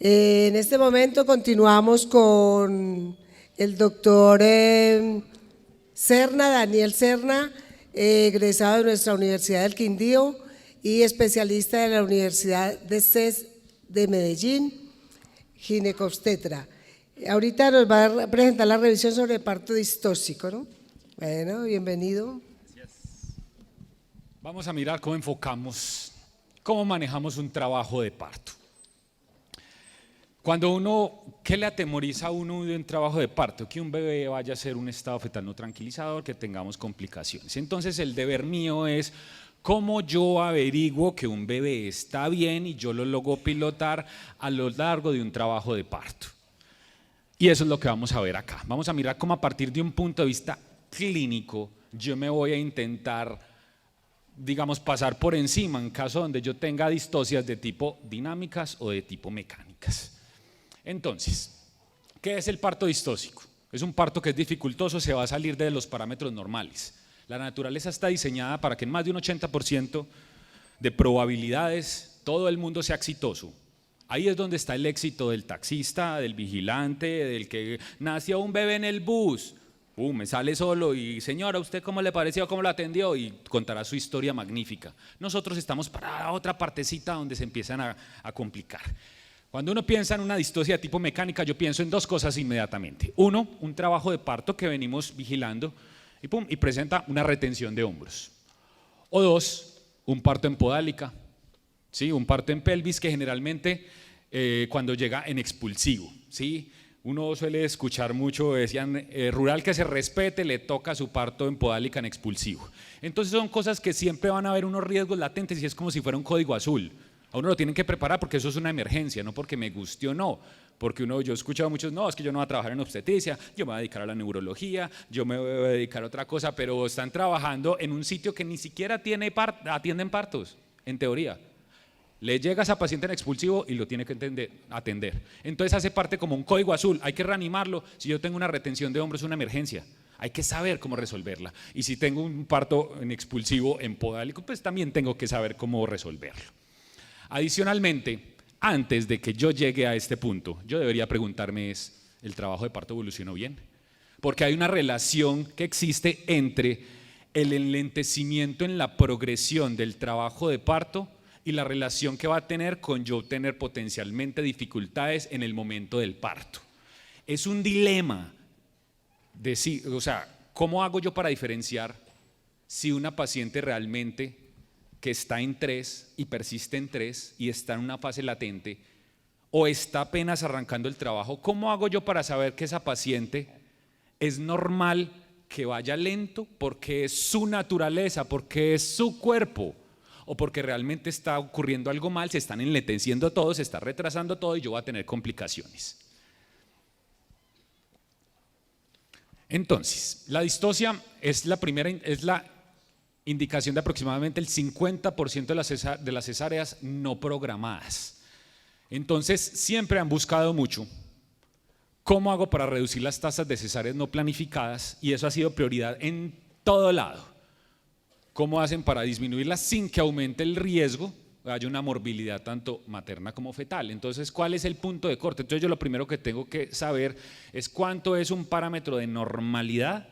En este momento continuamos con el doctor Serna, Daniel Serna, egresado de nuestra Universidad del Quindío y especialista de la Universidad de CES de Medellín, ginecobstetra. Ahorita nos va a presentar la revisión sobre el parto distóxico, ¿no? Bueno, bienvenido. Gracias. Vamos a mirar cómo enfocamos, cómo manejamos un trabajo de parto. Cuando ¿qué le atemoriza a uno de un trabajo de parto? Que un bebé vaya a ser un estado fetal no tranquilizador, que tengamos complicaciones. Entonces el deber mío es cómo yo averiguo que un bebé está bien y yo lo logro pilotar a lo largo de un trabajo de parto. Y eso es lo que vamos a ver acá. Vamos a mirar cómo a partir de un punto de vista clínico yo me voy a intentar, digamos, pasar por encima en caso donde yo tenga distocias de tipo dinámicas o de tipo mecánicas. Entonces, ¿qué es el parto distóxico? Es un parto que es dificultoso, se va a salir de los parámetros normales. La naturaleza está diseñada para que en más de un 80% de probabilidades todo el mundo sea exitoso. Ahí es donde está el éxito del taxista, del vigilante, del que nació un bebé en el bus. Me sale solo y señora, ¿usted cómo le pareció, cómo lo atendió? Y contará su historia magnífica. Nosotros estamos para otra partecita donde se empiezan a complicar. Cuando uno piensa en una distosia de tipo mecánica, yo pienso en dos cosas inmediatamente. Uno, un trabajo de parto que venimos vigilando y presenta una retención de hombros. O dos, un parto en podálica, ¿sí? Un parto en pelvis que generalmente cuando llega en expulsivo, ¿sí? Uno suele escuchar mucho, decían, rural que se respete, le toca su parto en podálica en expulsivo. Entonces son cosas que siempre van a haber unos riesgos latentes y es como si fuera un código azul. A uno lo tienen que preparar porque eso es una emergencia, no porque me guste o no. Porque yo he escuchado a muchos, no, es que yo no voy a trabajar en obstetricia, yo me voy a dedicar a la neurología, yo me voy a dedicar a otra cosa, pero están trabajando en un sitio que ni siquiera atienden partos, en teoría. Le llega a esa paciente en expulsivo y lo tiene que atender. Entonces hace parte como un código azul, hay que reanimarlo. Si yo tengo una retención de hombros es una emergencia, hay que saber cómo resolverla. Y si tengo un parto en expulsivo, en podálico, pues también tengo que saber cómo resolverlo. Adicionalmente, antes de que yo llegue a este punto, yo debería preguntarme ¿el trabajo de parto evolucionó bien? Porque hay una relación que existe entre el enlentecimiento en la progresión del trabajo de parto y la relación que va a tener con yo tener potencialmente dificultades en el momento del parto. Es un dilema, ¿cómo hago yo para diferenciar si una paciente realmente que está en 3 y persiste en 3 y está en una fase latente o está apenas arrancando el trabajo? ¿Cómo hago yo para saber que esa paciente es normal que vaya lento porque es su naturaleza, porque es su cuerpo o porque realmente está ocurriendo algo mal, se están enlenteciendo todo, se está retrasando todo y yo voy a tener complicaciones? Entonces, la distosia es la indicación de aproximadamente el 50% de las cesáreas no programadas. Entonces, siempre han buscado mucho cómo hago para reducir las tasas de cesáreas no planificadas y eso ha sido prioridad en todo lado. ¿Cómo hacen para disminuirlas sin que aumente el riesgo, haya una morbilidad tanto materna como fetal? Entonces, ¿cuál es el punto de corte? Entonces, yo lo primero que tengo que saber es cuánto es un parámetro de normalidad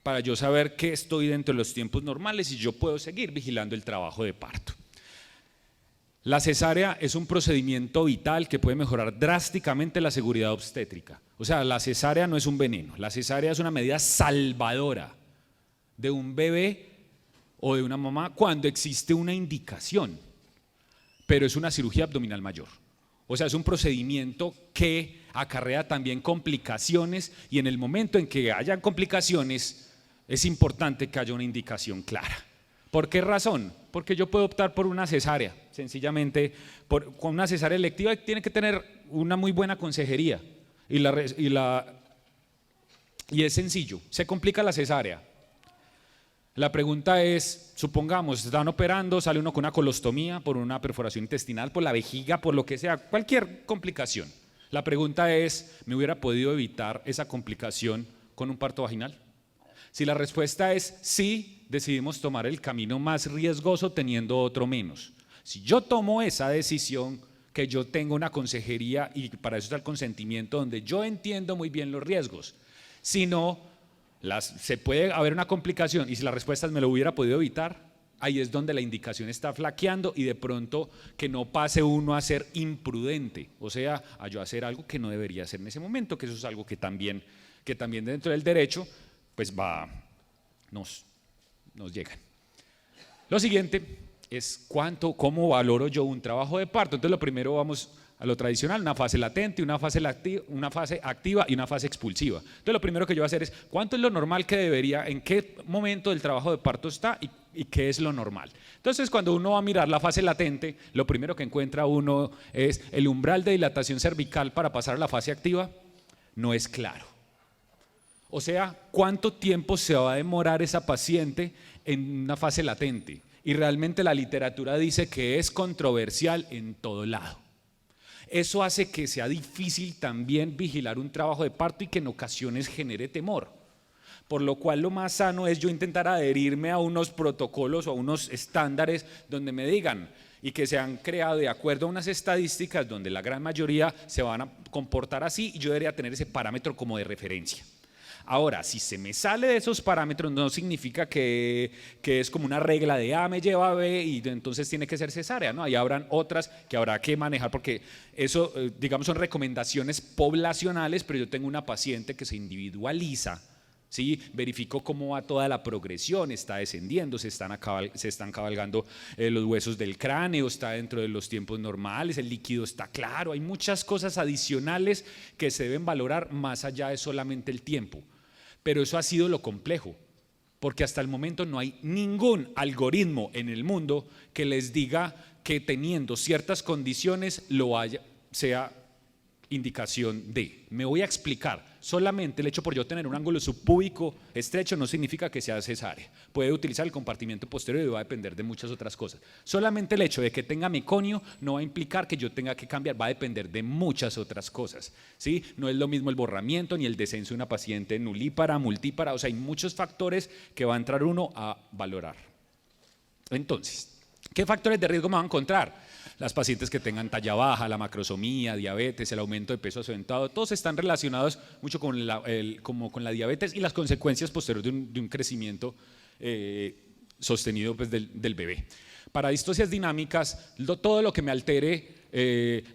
para yo saber que estoy dentro de los tiempos normales y yo puedo seguir vigilando el trabajo de parto. La cesárea es un procedimiento vital que puede mejorar drásticamente la seguridad obstétrica. O sea, la cesárea no es un veneno, la cesárea es una medida salvadora de un bebé o de una mamá cuando existe una indicación, pero es una cirugía abdominal mayor. O sea, es un procedimiento que acarrea también complicaciones y en el momento en que haya complicaciones es importante que haya una indicación clara. ¿Por qué razón? Porque yo puedo optar por una cesárea, sencillamente, con una cesárea electiva tiene que tener una muy buena consejería y es sencillo, se complica la cesárea. La pregunta es, supongamos, están operando, sale uno con una colostomía por una perforación intestinal, por la vejiga, por lo que sea, cualquier complicación. La pregunta es, ¿me hubiera podido evitar esa complicación con un parto vaginal? Si la respuesta es sí, decidimos tomar el camino más riesgoso teniendo otro menos. Si yo tomo esa decisión, que yo tenga una consejería, y para eso está el consentimiento, donde yo entiendo muy bien los riesgos. Si no, se puede haber una complicación, y si la respuesta es me lo hubiera podido evitar, ahí es donde la indicación está flaqueando, y de pronto que no pase uno a ser imprudente, o sea, a yo hacer algo que no debería hacer en ese momento, que eso es algo que también dentro del derecho pues nos llega. Lo siguiente es cómo valoro yo un trabajo de parto. Entonces lo primero vamos a lo tradicional, una fase latente, una fase activa y una fase expulsiva. Entonces lo primero que yo voy a hacer es cuánto es lo normal que debería, en qué momento del trabajo de parto está y qué es lo normal. Entonces cuando uno va a mirar la fase latente, lo primero que encuentra uno es el umbral de dilatación cervical para pasar a la fase activa, no es claro. O sea, ¿cuánto tiempo se va a demorar esa paciente en una fase latente? Y realmente la literatura dice que es controversial en todo lado. Eso hace que sea difícil también vigilar un trabajo de parto y que en ocasiones genere temor. Por lo cual lo más sano es yo intentar adherirme a unos protocolos o a unos estándares donde me digan y que se han creado de acuerdo a unas estadísticas donde la gran mayoría se van a comportar así y yo debería tener ese parámetro como de referencia. Ahora, si se me sale de esos parámetros, no significa que es como una regla de A me lleva a B y entonces tiene que ser cesárea, ¿no? Ahí habrán otras que habrá que manejar porque eso, digamos, son recomendaciones poblacionales, pero yo tengo una paciente que se individualiza, ¿sí? Verifico cómo va toda la progresión, está descendiendo, se están cabalgando los huesos del cráneo, está dentro de los tiempos normales, el líquido está claro, hay muchas cosas adicionales que se deben valorar más allá de solamente el tiempo. Pero eso ha sido lo complejo, porque hasta el momento no hay ningún algoritmo en el mundo que les diga que teniendo ciertas condiciones sea indicación de. Me voy a explicar. Solamente el hecho por yo tener un ángulo subpúbico estrecho no significa que sea cesárea. Puede utilizar el compartimiento posterior y va a depender de muchas otras cosas. Solamente el hecho de que tenga meconio no va a implicar que yo tenga que cambiar, va a depender de muchas otras cosas, ¿sí? No es lo mismo el borramiento ni el descenso de una paciente nulípara, multípara, o sea, hay muchos factores que va a entrar uno a valorar. Entonces, ¿qué factores de riesgo me van a encontrar? Las pacientes que tengan talla baja, la macrosomía, diabetes, el aumento de peso acentuado, todos están relacionados mucho con la diabetes y las consecuencias posteriores de un crecimiento sostenido pues, del bebé. Para distocias dinámicas, todo lo que me altere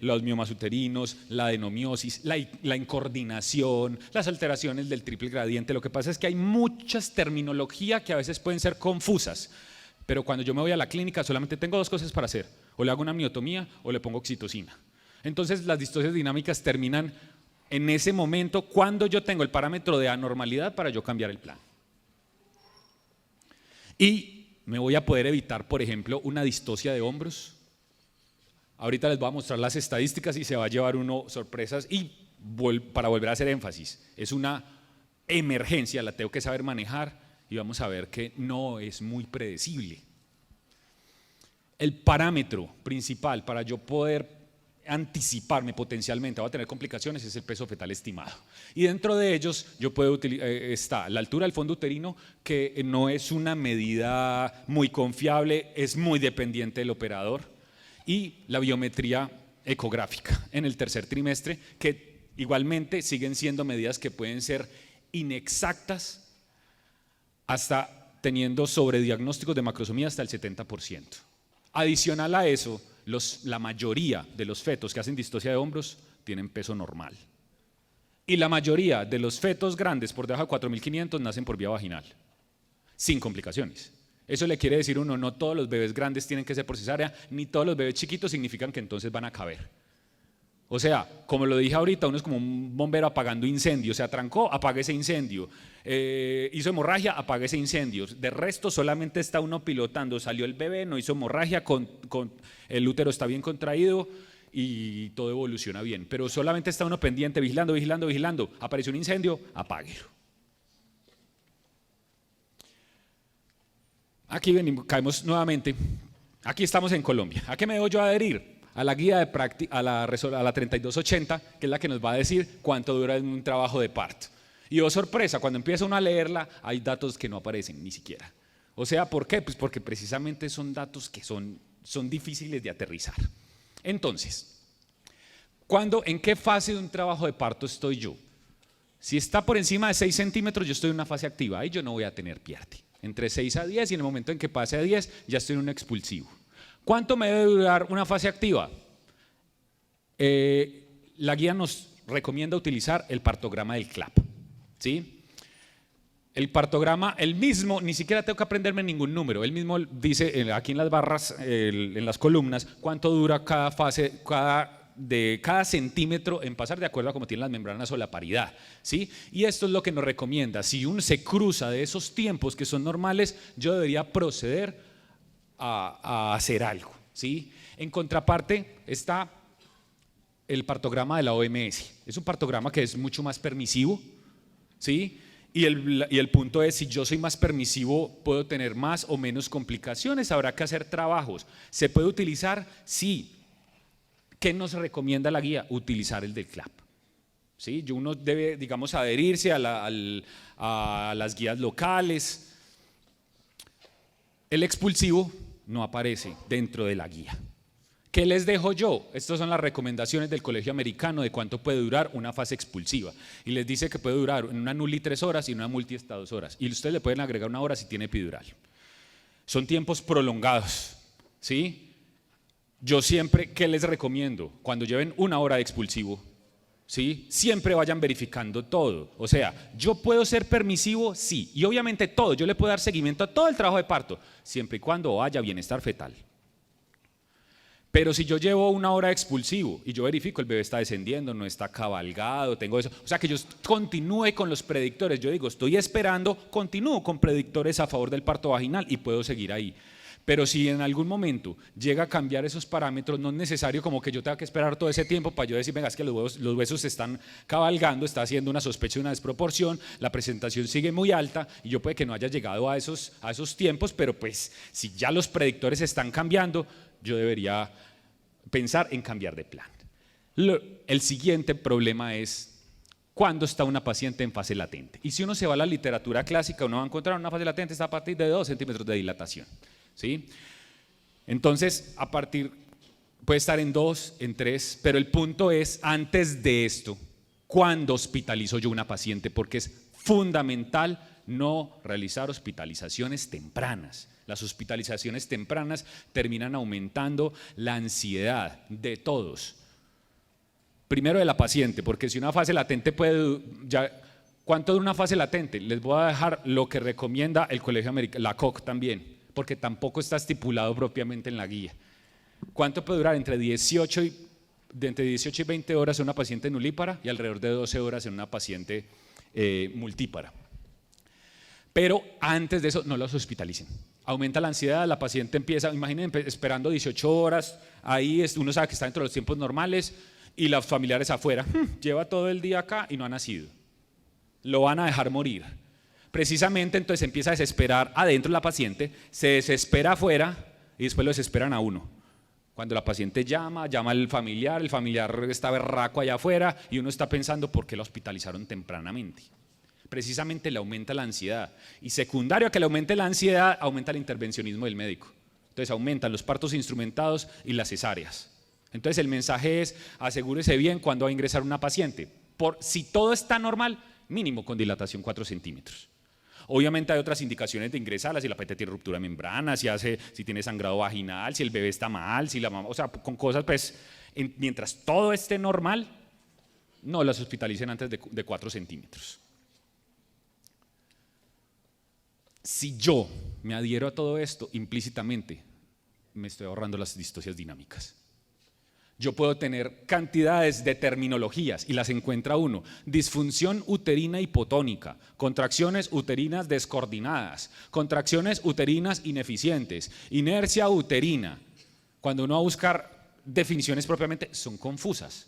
los miomas uterinos, la adenomiosis, la incoordinación, las alteraciones del triple gradiente, lo que pasa es que hay muchas terminología que a veces pueden ser confusas. Pero cuando yo me voy a la clínica solamente tengo dos cosas para hacer, o le hago una miotomía o le pongo oxitocina. Entonces las distocias dinámicas terminan en ese momento cuando yo tengo el parámetro de anormalidad para yo cambiar el plan. Y me voy a poder evitar, por ejemplo, una distocia de hombros. Ahorita les voy a mostrar las estadísticas y se va a llevar uno sorpresas y para volver a hacer énfasis, es una emergencia, la tengo que saber manejar. Y vamos a ver que no es muy predecible. El parámetro principal para yo poder anticiparme potencialmente voy a tener complicaciones es el peso fetal estimado. Y dentro de ellos yo puedo está la altura del fondo uterino, que no es una medida muy confiable, es muy dependiente del operador, y la biometría ecográfica en el tercer trimestre, que igualmente siguen siendo medidas que pueden ser inexactas, hasta teniendo sobrediagnósticos de macrosomía hasta el 70%. Adicional a eso, la mayoría de los fetos que hacen distocia de hombros tienen peso normal. Y la mayoría de los fetos grandes por debajo de 4.500 nacen por vía vaginal, sin complicaciones. Eso le quiere decir uno, no todos los bebés grandes tienen que ser por cesárea, ni todos los bebés chiquitos significan que entonces van a caber. O sea, como lo dije ahorita, uno es como un bombero apagando incendios, se atrancó, apaga ese incendio, hizo hemorragia, apaga ese incendio, de resto solamente está uno pilotando, salió el bebé, no hizo hemorragia, el útero está bien contraído y todo evoluciona bien, pero solamente está uno pendiente, vigilando, apareció un incendio, apáguelo. Aquí caemos nuevamente, aquí estamos en Colombia, ¿a qué me debo yo adherir? A la guía de práctica, a la 3280, que es la que nos va a decir cuánto dura un trabajo de parto. Y oh sorpresa, cuando empieza uno a leerla, hay datos que no aparecen ni siquiera. O sea, ¿por qué? Pues porque precisamente son datos que son difíciles de aterrizar. Entonces, ¿En qué fase de un trabajo de parto estoy yo? Si está por encima de 6 centímetros, yo estoy en una fase activa, ahí yo no voy a tener pierde. Entre 6 a 10 y en el momento en que pase a 10, ya estoy en un expulsivo. ¿Cuánto me debe durar una fase activa? La guía nos recomienda utilizar el partograma del CLAP, ¿sí? El partograma, el mismo, ni siquiera tengo que aprenderme ningún número, él mismo dice aquí en las barras, en las columnas, cuánto dura cada fase, cada centímetro en pasar de acuerdo a cómo tienen las membranas o la paridad, ¿sí? Y esto es lo que nos recomienda. Si uno se cruza de esos tiempos que son normales, yo debería proceder a hacer algo, ¿sí? En contraparte está el partograma de la OMS. Es un partograma que es mucho más permisivo, ¿sí? Y el punto es, si yo soy más permisivo, puedo tener más o menos complicaciones, habrá que hacer trabajos. ¿Se puede utilizar? Sí. ¿Qué nos recomienda la guía? Utilizar el del CLAP. ¿Sí? Uno debe, digamos, adherirse a las guías locales. El expulsivo no aparece dentro de la guía. ¿Qué les dejo yo? Estas son las recomendaciones del Colegio Americano de cuánto puede durar una fase expulsiva. Y les dice que puede durar en una nulli 3 horas y en una multi hasta 2 horas. Y ustedes le pueden agregar 1 hora si tiene epidural. Son tiempos prolongados, ¿sí? Yo siempre, ¿qué les recomiendo? Cuando lleven 1 hora de expulsivo, ¿sí? Siempre vayan verificando todo. O sea, ¿yo puedo ser permisivo? Sí. Y obviamente todo, yo le puedo dar seguimiento a todo el trabajo de parto, siempre y cuando haya bienestar fetal. Pero si yo llevo 1 hora de expulsivo y yo verifico el bebé está descendiendo, no está cabalgado, tengo eso, o sea que yo continúe con los predictores, yo digo estoy esperando, continúo con predictores a favor del parto vaginal y puedo seguir ahí. Pero si en algún momento llega a cambiar esos parámetros, no es necesario como que yo tenga que esperar todo ese tiempo para yo decir, venga, es que los huesos se están cabalgando, está haciendo una sospecha de una desproporción, la presentación sigue muy alta y yo puede que no haya llegado a esos tiempos, pero pues si ya los predictores están cambiando, yo debería pensar en cambiar de plan. El siguiente problema es cuando está una paciente en fase latente. Y si uno se va a la literatura clásica, uno va a encontrar una fase latente está a partir de 2 centímetros de dilatación, ¿sí? Entonces, puede estar en 2, en 3, pero el punto es, antes de esto, ¿cuándo hospitalizo yo una paciente? Porque es fundamental no realizar hospitalizaciones tempranas. Las hospitalizaciones tempranas terminan aumentando la ansiedad de todos. Primero de la paciente, porque si una fase latente ¿cuánto dura una fase latente? Les voy a dejar lo que recomienda el Colegio Americano, la COC también, porque tampoco está estipulado propiamente en la guía. ¿Cuánto puede durar? Entre 18 y 20 horas en una paciente nulípara y alrededor de 12 horas en una paciente multípara. Pero antes de eso, no los hospitalicen. Aumenta la ansiedad, la paciente empieza, imaginen, esperando 18 horas, ahí uno sabe que está dentro de los tiempos normales y los familiares afuera, lleva todo el día acá y no ha nacido. Lo van a dejar morir. Precisamente entonces empieza a desesperar adentro la paciente, se desespera afuera y después lo desesperan a uno. Cuando la paciente llama al familiar, el familiar está berraco allá afuera y uno está pensando por qué la hospitalizaron tempranamente. Precisamente le aumenta la ansiedad y secundario a que le aumente la ansiedad, aumenta el intervencionismo del médico. Entonces aumentan los partos instrumentados y las cesáreas. Entonces el mensaje es, asegúrese bien cuando va a ingresar una paciente. Si todo está normal, mínimo con dilatación 4 centímetros. Obviamente hay otras indicaciones de ingresarla, si la paciente tiene ruptura de membrana, si tiene sangrado vaginal, si el bebé está mal, si la mamá, o sea, con cosas pues, mientras todo esté normal, no las hospitalicen antes de 4 centímetros. Si yo me adhiero a todo esto, implícitamente me estoy ahorrando las distocias dinámicas. Yo puedo tener cantidades de terminologías y las encuentra uno. Disfunción uterina hipotónica, contracciones uterinas descoordinadas, contracciones uterinas ineficientes, inercia uterina. Cuando uno va a buscar definiciones propiamente, son confusas.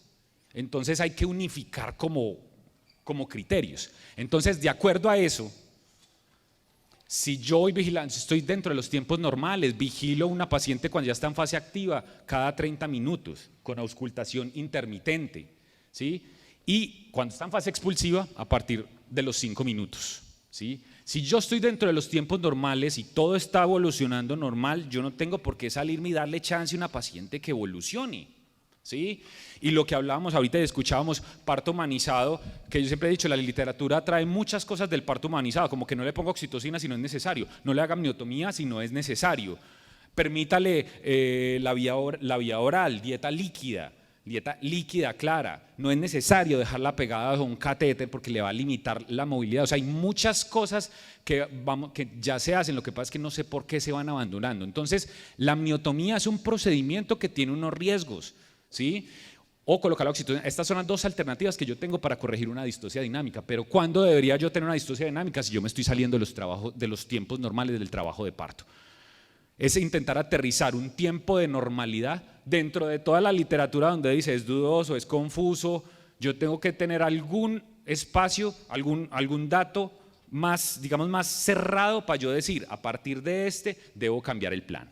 Entonces hay que unificar como criterios. Entonces, de acuerdo a eso, si yo voy vigilando, si estoy dentro de los tiempos normales, vigilo a una paciente cuando ya está en fase activa cada 30 minutos con auscultación intermitente, ¿sí? Y cuando está en fase expulsiva a partir de los 5 minutos, ¿sí? Si yo estoy dentro de los tiempos normales y todo está evolucionando normal, yo no tengo por qué salirme y darle chance a una paciente que evolucione, ¿sí? Y lo que hablábamos ahorita y escuchábamos, parto humanizado, que yo siempre he dicho, la literatura trae muchas cosas del parto humanizado, como que no le ponga oxitocina si no es necesario, no le haga amniotomía si no es necesario, permítale la vía oral, dieta líquida clara, no es necesario dejarla pegada a un catéter porque le va a limitar la movilidad. O sea, hay muchas cosas que ya se hacen, lo que pasa es que no sé por qué se van abandonando. Entonces, la amniotomía es un procedimiento que tiene unos riesgos, ¿sí? O colocar la oxitocina. Estas son las dos alternativas que yo tengo para corregir una distocia dinámica. Pero ¿cuándo debería yo tener una distocia dinámica? Si yo me estoy saliendo de los tiempos normales del trabajo de parto. Es intentar aterrizar un tiempo de normalidad dentro de toda la literatura donde dice es dudoso, es confuso. Yo tengo que tener algún espacio, algún dato más, digamos, más cerrado para yo decir, a partir de debo cambiar el plan.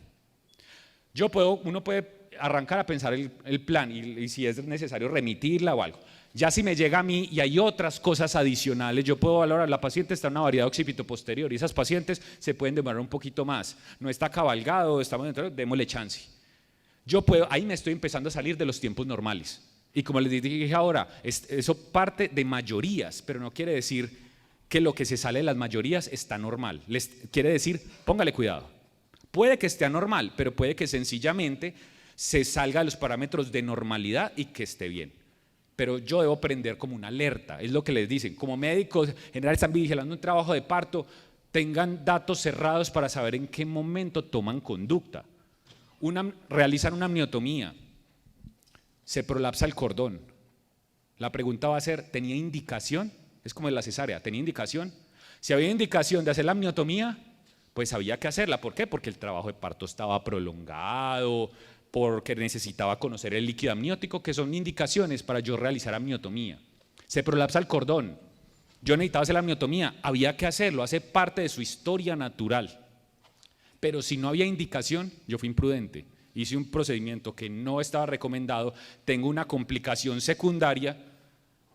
Uno puede arrancar a pensar el plan y si es necesario remitirla o algo. Ya si me llega a mí y hay otras cosas adicionales, yo puedo valorar, la paciente está en una variedad occipito posterior y esas pacientes se pueden demorar un poquito más. No está cabalgado, estamos dentro, démosle chance. Ahí me estoy empezando a salir de los tiempos normales. Y como les dije ahora, eso parte de mayorías, pero no quiere decir que lo que se sale de las mayorías está normal. Quiere decir, póngale cuidado. Puede que esté anormal, pero puede que sencillamente se salga de los parámetros de normalidad y que esté bien. Pero yo debo prender como una alerta, es lo que les dicen. Como médicos en general están vigilando un trabajo de parto, tengan datos cerrados para saber en qué momento toman conducta. Realizan una amniotomía, se prolapsa el cordón. La pregunta va a ser, ¿tenía indicación? Es como en la cesárea, ¿tenía indicación? Si había indicación de hacer la amniotomía, pues había que hacerla. ¿Por qué? Porque el trabajo de parto estaba prolongado, porque necesitaba conocer el líquido amniótico, que son indicaciones para yo realizar amniotomía. Se prolapsa el cordón, yo necesitaba hacer la amniotomía, había que hacerlo, hace parte de su historia natural. Pero si no había indicación, yo fui imprudente, hice un procedimiento que no estaba recomendado, tengo una complicación secundaria,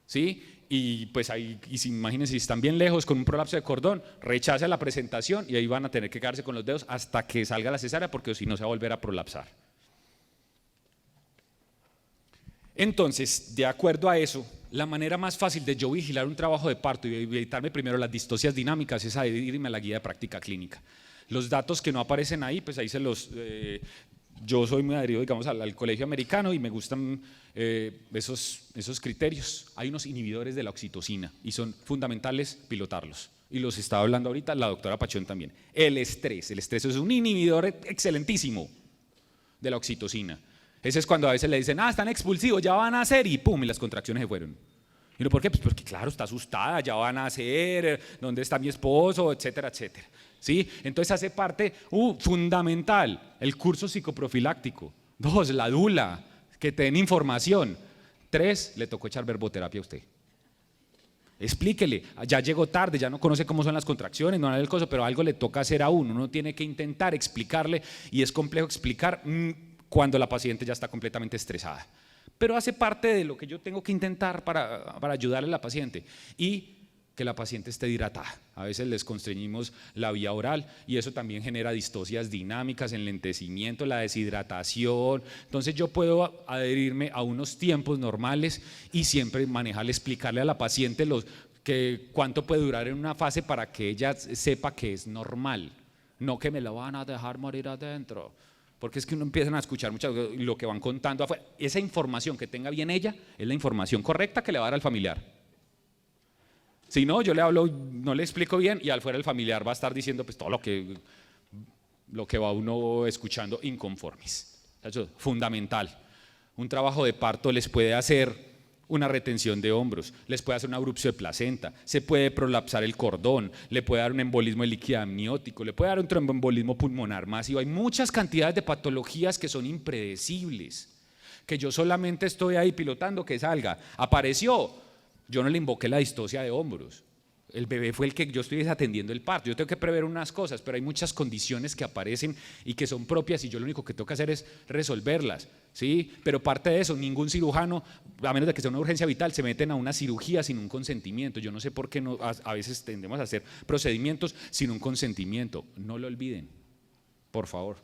¿sí? Y pues ahí, imagínense, si están bien lejos con un prolapso de cordón, rechaza la presentación y ahí van a tener que quedarse con los dedos hasta que salga la cesárea, porque si no se va a volver a prolapsar. Entonces, de acuerdo a eso, la manera más fácil de yo vigilar un trabajo de parto y evitarme primero las distocias dinámicas es adherirme a la guía de práctica clínica. Los datos que no aparecen ahí, pues ahí yo soy muy adherido, digamos, al colegio americano y me gustan esos criterios. Hay unos inhibidores de la oxitocina y son fundamentales pilotarlos. Y los estaba hablando ahorita la doctora Pachón también. El estrés es un inhibidor excelentísimo de la oxitocina. Ese es cuando a veces le dicen, están expulsivos, ya van a hacer, y pum, y las contracciones se fueron. ¿Y por qué? Pues porque claro, está asustada, ya van a hacer, ¿dónde está mi esposo? Etcétera, etcétera. ¿Sí? Entonces hace parte fundamental el curso psicoprofiláctico. 2, la dula, que te den información. 3, le tocó echar verboterapia a usted. Explíquele, ya llegó tarde, ya no conoce cómo son las contracciones, no hay el coso, pero algo le toca hacer a uno tiene que intentar explicarle y es complejo explicar cuando la paciente ya está completamente estresada. Pero hace parte de lo que yo tengo que intentar para ayudarle a la paciente y que la paciente esté hidratada. A veces les constreñimos la vía oral y eso también genera distocias dinámicas, enlentecimiento, la deshidratación. Entonces yo puedo adherirme a unos tiempos normales y siempre manejarle, explicarle a la paciente cuánto puede durar en una fase para que ella sepa que es normal, no que me la van a dejar morir adentro. Porque es que uno empieza a escuchar mucho lo que van contando afuera. Esa información que tenga bien ella es la información correcta que le va a dar al familiar. Si no, yo le hablo, no le explico bien y al fuera el familiar va a estar diciendo pues todo lo que va uno escuchando inconformes. Eso es fundamental. Un trabajo de parto les puede hacer una retención de hombros, les puede hacer una abrupción de placenta, se puede prolapsar el cordón, le puede dar un embolismo de líquido amniótico, le puede dar un tromboembolismo pulmonar masivo. Hay muchas cantidades de patologías que son impredecibles, que yo solamente estoy ahí pilotando que salga. Apareció, yo no le invoqué la distocia de hombros. El bebé fue el que yo estoy atendiendo el parto. Yo tengo que prever unas cosas, pero hay muchas condiciones que aparecen y que son propias y yo lo único que tengo que hacer es resolverlas, ¿sí? Pero parte de eso, ningún cirujano, a menos de que sea una urgencia vital, se meten a una cirugía sin un consentimiento. Yo no sé por qué a veces tendemos a hacer procedimientos sin un consentimiento. No lo olviden, por favor.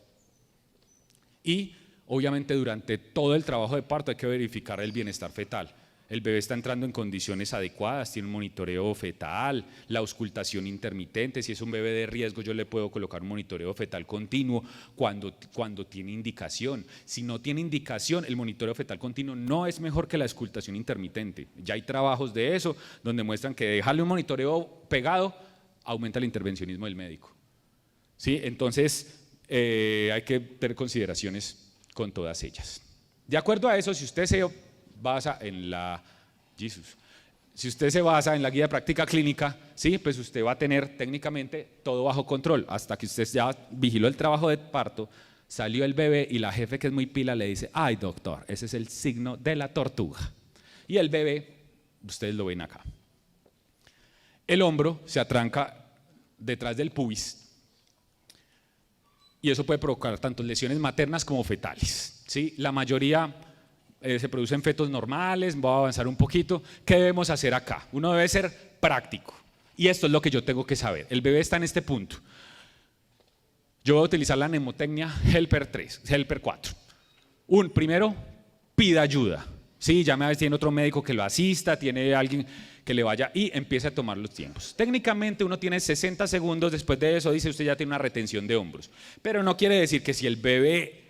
Y Obviamente durante todo el trabajo de parto hay que verificar el bienestar fetal. El bebé está entrando en condiciones adecuadas, tiene un monitoreo fetal, la auscultación intermitente. Si es un bebé de riesgo, yo le puedo colocar un monitoreo fetal continuo cuando tiene indicación. Si no tiene indicación, el monitoreo fetal continuo no es mejor que la auscultación intermitente. Ya hay trabajos de eso donde muestran que dejarle un monitoreo pegado aumenta el intervencionismo del médico. ¿Sí? Entonces, hay que tener consideraciones con todas ellas. De acuerdo a eso, si usted se basa en si usted se basa en la guía de práctica clínica, ¿sí? Pues usted va a tener técnicamente todo bajo control, hasta que usted ya vigiló el trabajo de parto, salió el bebé y la jefe, que es muy pila, le dice: ay doctor, ese es el signo de la tortuga. Y el bebé, ustedes lo ven acá, el hombro se atranca detrás del pubis y eso puede provocar tanto lesiones maternas como fetales, ¿sí? La mayoría se producen fetos normales. Voy a avanzar un poquito. ¿Qué debemos hacer acá? Uno debe ser práctico y esto es lo que yo tengo que saber. El bebé está en este punto. Yo voy a utilizar la mnemotecnia Helper 4. Primero, pida ayuda. Sí, ya me tiene otro médico que lo asista, tiene alguien que le vaya y empiece a tomar los tiempos. Técnicamente uno tiene 60 segundos, después de eso dice usted ya tiene una retención de hombros, pero no quiere decir que si el bebé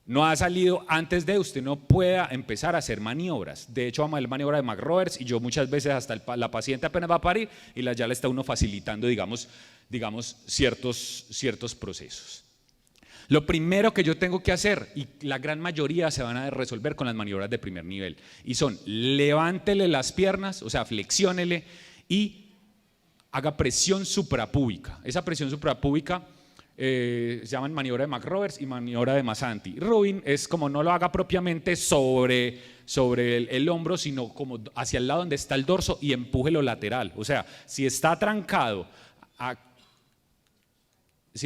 no ha salido antes de usted no pueda empezar a hacer maniobras. De hecho, vamos a ver maniobra de McRoberts y yo muchas veces hasta la paciente apenas va a parir y ya le está uno facilitando, digamos ciertos procesos. Lo primero que yo tengo que hacer, y la gran mayoría se van a resolver con las maniobras de primer nivel, y son: levántele las piernas, o sea, flexiónele y haga presión suprapúbica. Esa presión suprapúbica se llaman maniobra de McRoberts y maniobra de Masanti. Rubin es como no lo haga propiamente sobre el hombro, sino como hacia el lado donde está el dorso y empújelo lateral. O sea, si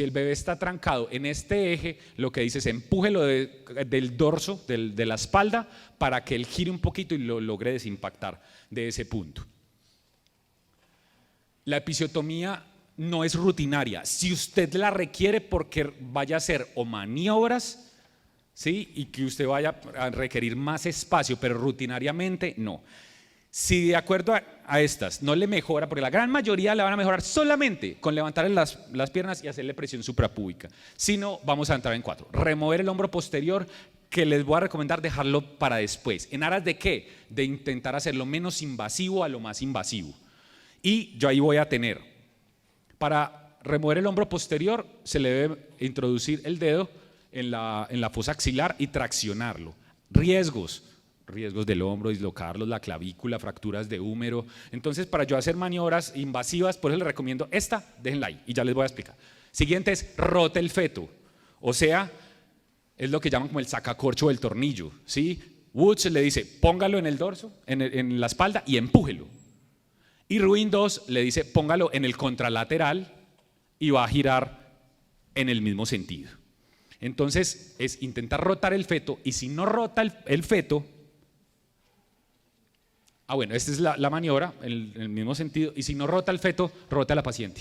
el bebé está trancado en este eje, lo que dice es empújelo del dorso, de la espalda, para que él gire un poquito y lo logre desimpactar de ese punto. La episiotomía no es rutinaria. Si usted la requiere porque vaya a hacer o maniobras, ¿sí? Y que usted vaya a requerir más espacio, pero rutinariamente no. Si de acuerdo a estas no le mejora, porque la gran mayoría le van a mejorar solamente con levantarle las piernas y hacerle presión suprapúbica. Si no, vamos a entrar en 4. Remover el hombro posterior, que les voy a recomendar dejarlo para después. ¿En aras de qué? De intentar hacerlo menos invasivo a lo más invasivo. Y yo ahí voy a tener, para remover el hombro posterior, se le debe introducir el dedo en la fosa axilar y traccionarlo. Riesgos del hombro, dislocarlos, la clavícula, fracturas de húmero. Entonces, para yo hacer maniobras invasivas, por eso les recomiendo esta, déjenla ahí y ya les voy a explicar. Siguiente es: rote el feto, o sea, es lo que llaman como el sacacorcho del tornillo, ¿sí? Woods le dice: póngalo en el dorso, en la espalda y empújelo. Y Rubin 2 le dice: póngalo en el contralateral y va a girar en el mismo sentido. Entonces es intentar rotar el feto, y si no rota el feto, esta es la maniobra en el mismo sentido, y si no rota el feto, rota a la paciente.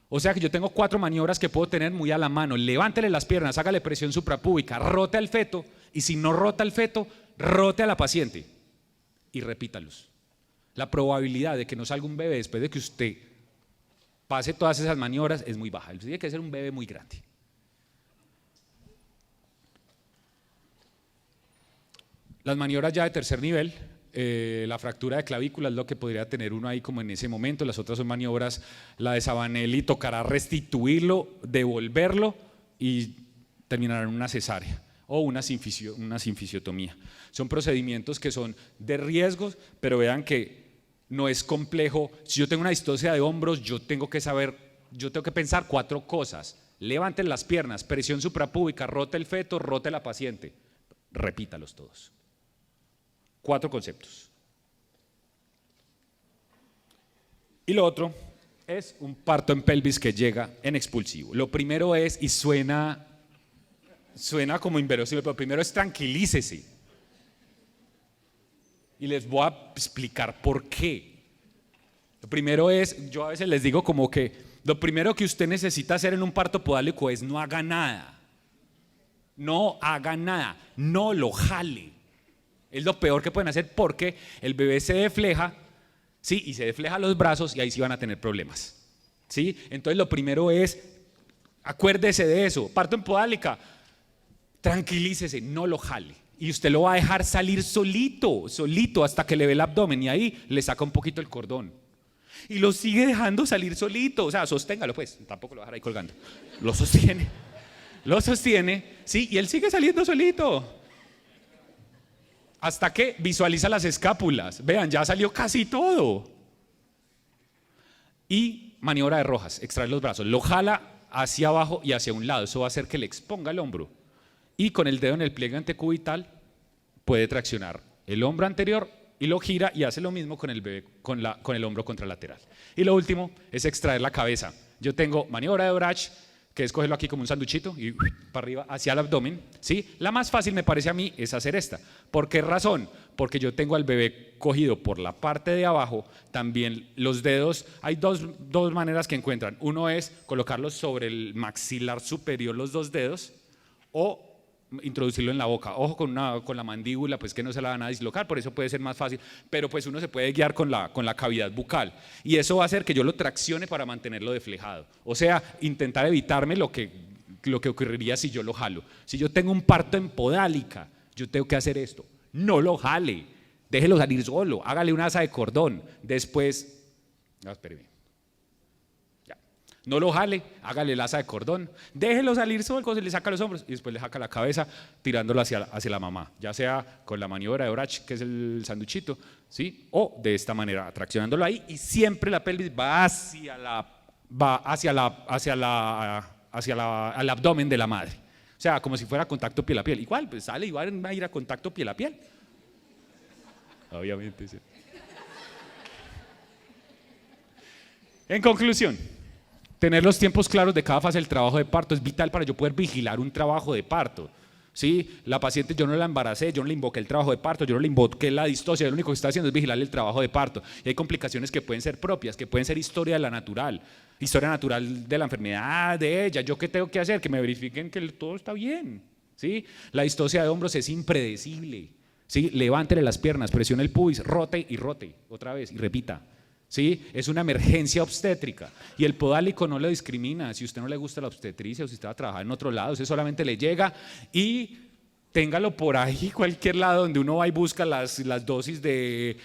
O sea que yo tengo 4 maniobras que puedo tener muy a la mano. Levántele las piernas, hágale presión suprapúbica, rote al feto, y si no rota el feto, rote a la paciente y repítalos. La probabilidad de que no salga un bebé después de que usted pase todas esas maniobras es muy baja. Tiene que ser un bebé muy grande. Las maniobras ya de tercer nivel, la fractura de clavícula es lo que podría tener uno ahí como en ese momento. Las otras son maniobras, la de Sabanelli tocará restituirlo, devolverlo y terminará en una cesárea o una sinfisiotomía. Son procedimientos que son de riesgos, pero vean que no es complejo. Si yo tengo una distocia de hombros, yo tengo que pensar 4 cosas: levanten las piernas, presión suprapúbica, rote el feto, rote la paciente. Repítalos todos. 4 conceptos. Y lo otro es un parto en pelvis que llega en expulsivo. Lo primero es, y suena como inverosímil, pero primero es: tranquilícese. Y les voy a explicar por qué. Lo primero es, yo a veces les digo como que lo primero que usted necesita hacer en un parto podálico es: no haga nada. No haga nada, no lo jale. Es lo peor que pueden hacer porque el bebé se defleja, ¿sí? Y se defleja los brazos y ahí sí van a tener problemas, ¿sí? Entonces lo primero es, acuérdese de eso. Parto en podálica, tranquilícese, no lo jale. Y usted lo va a dejar salir solito hasta que le ve el abdomen y ahí le saca un poquito el cordón. Y lo sigue dejando salir solito, o sea, sosténgalo pues, tampoco lo va a dejar ahí colgando. Lo sostiene, ¿sí? Y él sigue saliendo solito. Hasta que visualiza las escápulas. Vean, ya salió casi todo. Y maniobra de Rojas, extraer los brazos. Lo jala hacia abajo y hacia un lado. Eso va a hacer que le exponga el hombro. Y con el dedo en el pliegue antecubital puede traccionar el hombro anterior y lo gira y hace lo mismo con el bebé, con el hombro contralateral. Y lo último es extraer la cabeza. Yo tengo maniobra de Brach, que es cogerlo aquí como un sanduchito y para arriba hacia el abdomen, ¿sí? La más fácil me parece a mí es hacer esta. ¿Por qué razón? Porque yo tengo al bebé cogido por la parte de abajo, también los dedos, hay dos maneras que encuentran. Uno es colocarlos sobre el maxilar superior los dos dedos o introducirlo en la boca. Ojo con la mandíbula, pues que no se la van a dislocar, por eso puede ser más fácil, pero pues uno se puede guiar con la cavidad bucal y eso va a hacer que yo lo traccione para mantenerlo deflejado, o sea, intentar evitarme lo que ocurriría si yo lo jalo. Si yo tengo un parto en podálica, yo tengo que hacer esto, no lo jale, déjelo salir solo, hágale una asa de cordón, después, espéreme. No lo jale, hágale el asa de cordón, déjelo salir solo, se le saca los hombros y después le saca la cabeza tirándolo hacia la mamá, ya sea con la maniobra de Brach, que es el sanduchito, ¿sí? O de esta manera, traccionándolo ahí y siempre la pelvis va al abdomen de la madre, o sea, como si fuera contacto piel a piel. Igual, pues sale y va a ir a contacto piel a piel. Obviamente, sí. En conclusión, tener los tiempos claros de cada fase del trabajo de parto es vital para yo poder vigilar un trabajo de parto. ¿Sí? La paciente yo no la embaracé, yo no le invoqué el trabajo de parto, yo no le invoqué la distosia, yo lo único que está haciendo es vigilar el trabajo de parto. Y hay complicaciones que pueden ser propias, que pueden ser historia natural de la enfermedad de ella. ¿Yo qué tengo que hacer? Que me verifiquen que todo está bien. ¿Sí? La distosia de hombros es impredecible. ¿Sí? Levántele las piernas, presione el pubis, rote otra vez y repita. ¿Sí? Es una emergencia obstétrica y el podálico no lo discrimina. Si a usted no le gusta la obstetricia o si usted va a trabajar en otro lado, usted solamente le llega y téngalo por ahí, cualquier lado donde uno va y busca las dosis de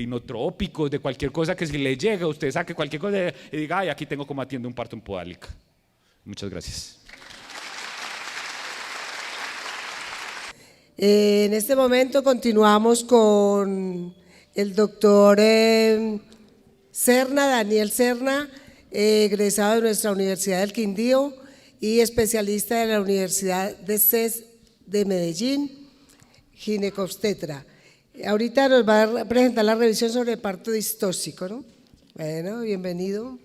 inotrópicos, de cualquier cosa que si le llega, usted saque cualquier cosa y diga, ay, aquí tengo como atiendo un parto en podálica. Muchas gracias. En este momento continuamos con el doctor Daniel Serna, egresado de nuestra Universidad del Quindío y especialista de la Universidad de CES de Medellín, ginecobstetra. Ahorita nos va a presentar la revisión sobre parto distóxico, ¿no? Bueno, bienvenido.